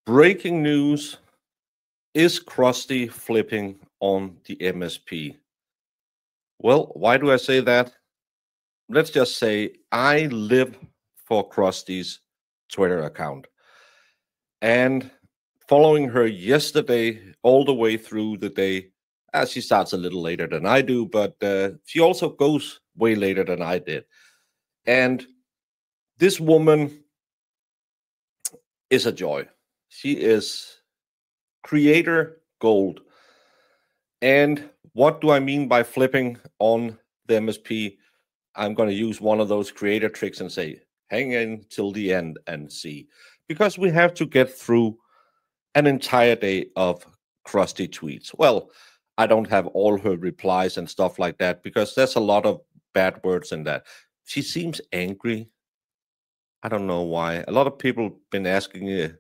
Breaking news. Is Krusty flipping on the MSP? Well, why do I say that? Let's just say I live for Krusty's Twitter account. And following her yesterday, all the way through the day, she starts a little later than I do, but she also goes way later than I did. And this woman is a joy. She is creator gold. And what do I mean by flipping on the MSP? I'm going to use one of those creator tricks and say, hang in till the end and see. Because we have to get through an entire day of Krusty tweets. Well, I don't have all her replies and stuff like that because there's a lot of bad words in that. She seems angry. I don't know why. A lot of people been asking,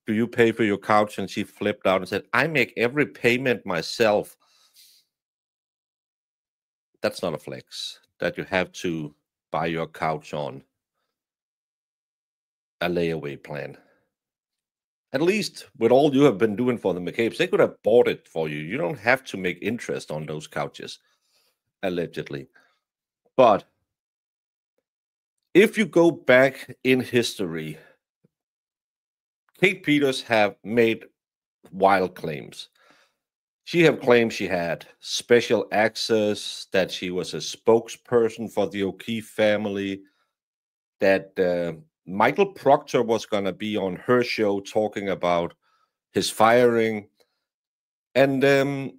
do you pay for your couch? And she flipped out and said, I make every payment myself. That's not a flex, that you have to buy your couch on a layaway plan. At least with all you have been doing for the McCabe's, they could have bought it for you. You don't have to make interest on those couches, allegedly. But if you go back in history, Kate Peters have made wild claims. She have claimed she had special access, that she was a spokesperson for the O'Keefe family, that Michael Proctor was going to be on her show talking about his firing. And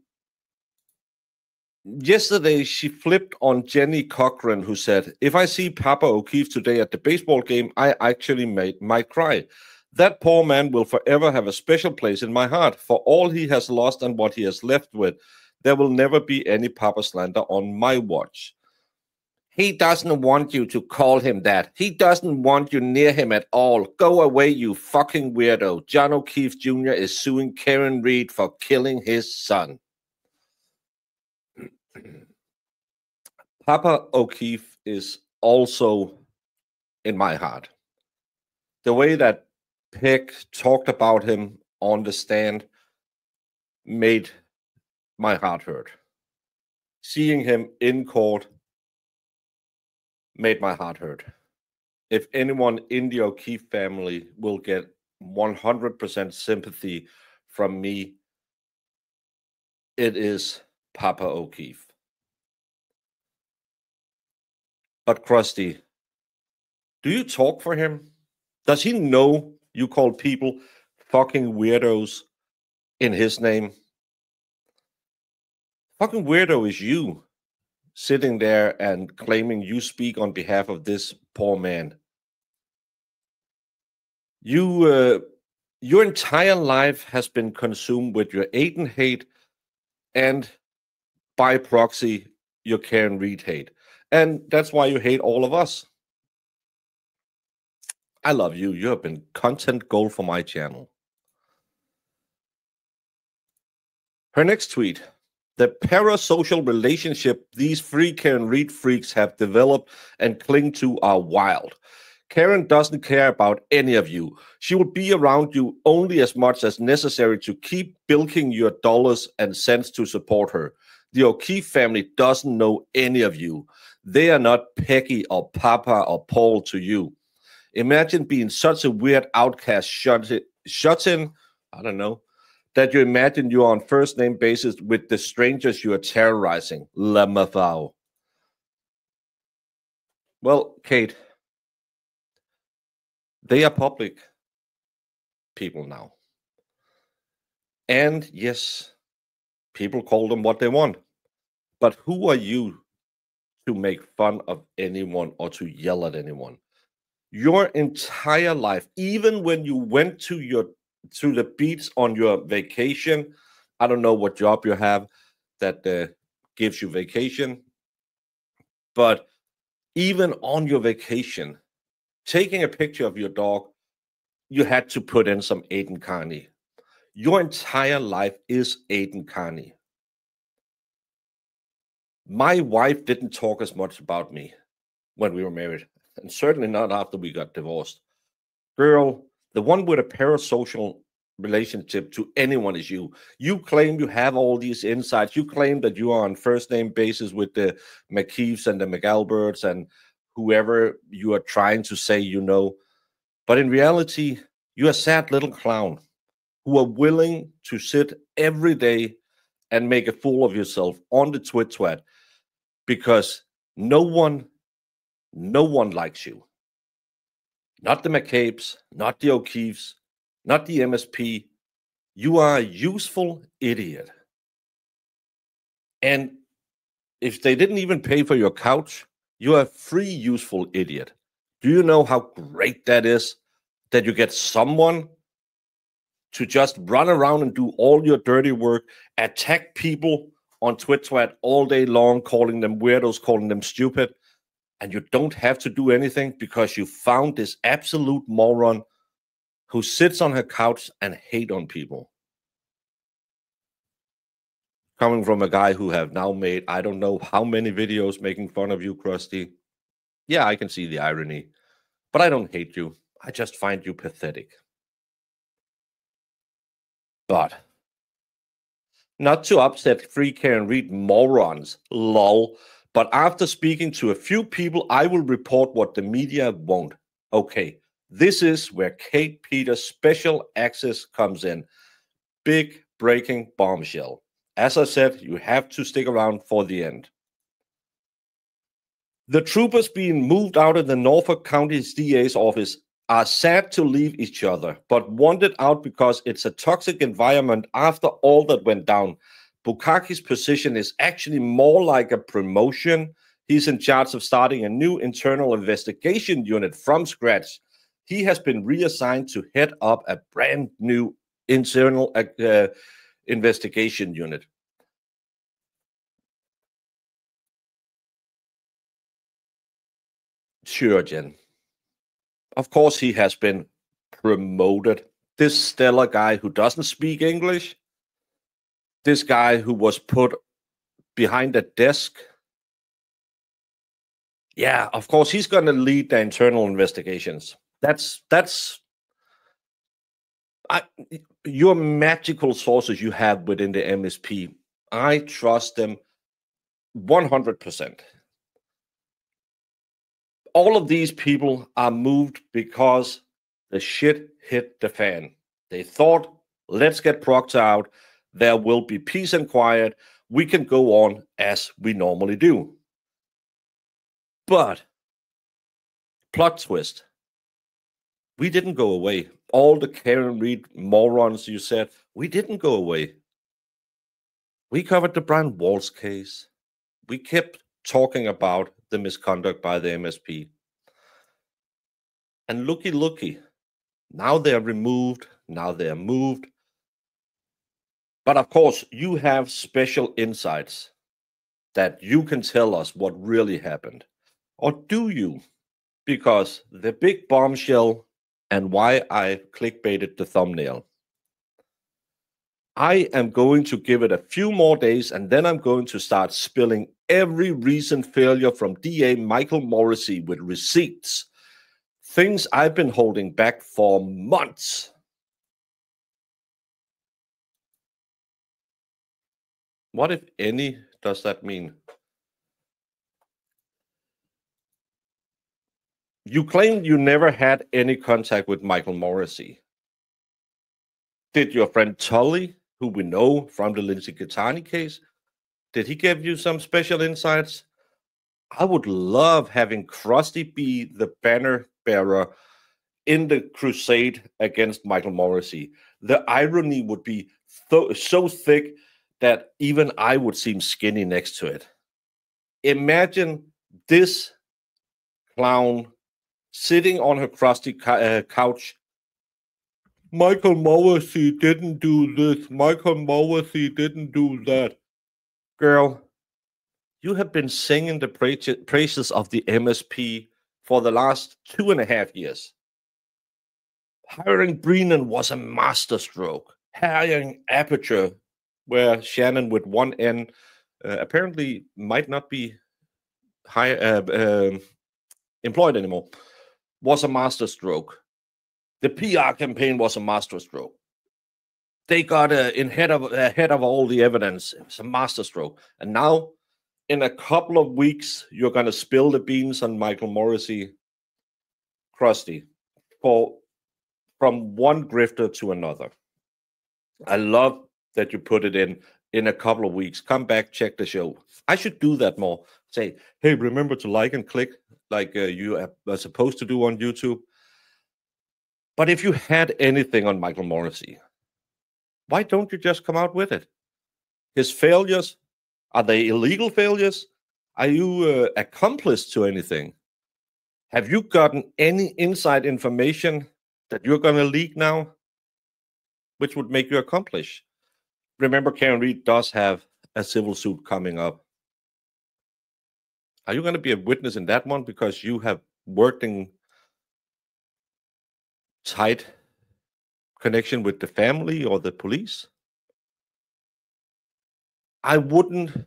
yesterday, she flipped on Jenny Cochran, who said, if I see Papa O'Keefe today at the baseball game, I actually might cry. That poor man will forever have a special place in my heart. For all he has lost and what he has left with, there will never be any Papa slander on my watch. He doesn't want you to call him that. He doesn't want you near him at all. Go away, you fucking weirdo. John O'Keefe Jr. is suing Karen Reed for killing his son. Papa O'Keefe is also in my heart. The way that Peck talked about him on the stand made my heart hurt. Seeing him in court made my heart hurt. If anyone in the O'Keefe family will get 100% sympathy from me, it is Papa O'Keefe. But Krusty, do you talk for him? Does he know you call people fucking weirdos in his name? Fucking weirdo is you, sitting there and claiming you speak on behalf of this poor man. Your entire life has been consumed with your Aiden hate and, by proxy, your Karen Reed hate. And that's why you hate all of us. I love you. You have been content gold for my channel. Her next tweet. The parasocial relationship these free Karen Reed freaks have developed and cling to are wild. Karen doesn't care about any of you. She will be around you only as much as necessary to keep bilking your dollars and cents to support her. The O'Keefe family doesn't know any of you. They are not Peggy or Papa or Paul to you. Imagine being such a weird outcast shut in, I don't know, that you imagine you're on first name basis with the strangers you are terrorizing. La Mafau. Well, Kate, they are public people now. And yes, people call them what they want. But who are you to make fun of anyone or to yell at anyone? Your entire life, even when you went to the beach on your vacation, I don't know what job you have that gives you vacation, but even on your vacation, taking a picture of your dog, you had to put in some Aiden Carney. Your entire life is Aiden Carney. My wife didn't talk as much about me when we were married, and certainly not after we got divorced. Girl, the one with a parasocial relationship to anyone is you. You claim you have all these insights. You claim that you are on first name basis with the McKeeves and the McAlberts and whoever you are trying to say you know. But in reality, you're a sad little clown who are willing to sit every day and make a fool of yourself on the twit because no one likes you. Not the McCabe's, not the O'Keefe's, not the MSP. You are a useful idiot. And if they didn't even pay for your couch, you are a free useful idiot. Do you know how great that is? That you get someone to just run around and do all your dirty work, attack people on Twitter all day long, calling them weirdos, calling them stupid, and you don't have to do anything because you found this absolute moron who sits on her couch and hate on people. Coming from a guy who have now made, I don't know how many videos making fun of you, Krusty. Yeah, I can see the irony, but I don't hate you. I just find you pathetic. But not to upset free care and read morons, lol. But after speaking to a few people, I will report what the media won't. Okay, this is where Kate Peters' special access comes in. Big breaking bombshell. As I said, you have to stick around for the end. The troopers being moved out of the Norfolk County DA's office are sad to leave each other, but wanted out because it's a toxic environment after all that went down. Bukaki's position is actually more like a promotion. He's in charge of starting a new internal investigation unit from scratch. He has been reassigned to head up a brand new internal investigation unit. Sure, Jen. Of course, he has been promoted. This stellar guy who doesn't speak English, this guy who was put behind a desk. Yeah, of course, he's going to lead the internal investigations. Your magical sources you have within the MSP. I trust them 100%. All of these people are moved because the shit hit the fan. They thought, let's get Proctor out. There will be peace and quiet. We can go on as we normally do. But, plot twist, we didn't go away. All the Karen Reed morons you said, we didn't go away. We covered the Brian Walsh case. We kept talking about the misconduct by the MSP. And looky, now they're removed, now they're moved. But of course, you have special insights that you can tell us what really happened. Or do you? Because the big bombshell and why I clickbaited the thumbnail. I am going to give it a few more days and then I'm going to start spilling every recent failure from DA Michael Morrissey with receipts. Things I've been holding back for months. What, if any, does that mean? You claim you never had any contact with Michael Morrissey. Did your friend Tully, who we know from the Lindsay Gattani case, did he give you some special insights? I would love having Krusty be the banner bearer in the crusade against Michael Morrissey. The irony would be so thick that even I would seem skinny next to it. Imagine this clown sitting on her Krusty couch. Michael Morrissey didn't do this. Michael Morrissey didn't do that. Girl, you have been singing the praises of the MSP for the last 2.5 years. Hiring Brennan was a masterstroke. Hiring Aperture, where Shannon with one N apparently might not be employed anymore, was a masterstroke. The PR campaign was a masterstroke. They got ahead of all the evidence. It was a masterstroke. And now, in a couple of weeks, you're going to spill the beans on Michael Morrissey, Krusty, from one grifter to another. I love that you put it in a couple of weeks. Come back, check the show. I should do that more. Say, hey, remember to like and click like you are supposed to do on YouTube. But if you had anything on Michael Morrissey, why don't you just come out with it? His failures, are they illegal failures? Are you accomplice to anything? Have you gotten any inside information that you're going to leak now, which would make you accomplish? Remember, Karen Reed does have a civil suit coming up. Are you going to be a witness in that one because you have worked in tight connection with the family or the police? I don't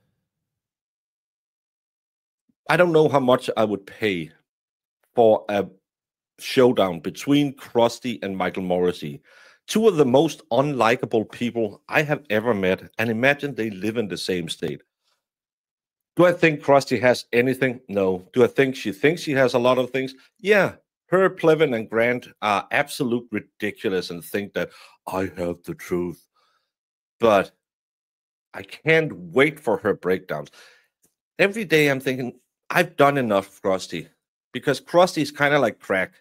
know how much I would pay for a showdown between Krusty and Michael Morrissey, two of the most unlikable people I have ever met. And imagine they live in the same state. Do I think Krusty has anything? No. Do I think she thinks she has a lot of things? Yeah. Her, Plevin, and Grant are absolute ridiculous and think that I have the truth. But I can't wait for her breakdowns. Every day I'm thinking, I've done enough, Krusty, because Krusty is kind of like crack.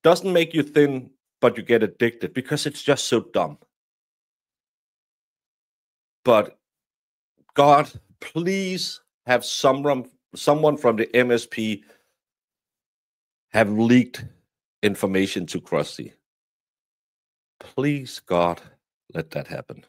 Doesn't make you thin, but you get addicted because it's just so dumb. But God, please have someone from the MSP have leaked information to Krusty. Please, God, let that happen.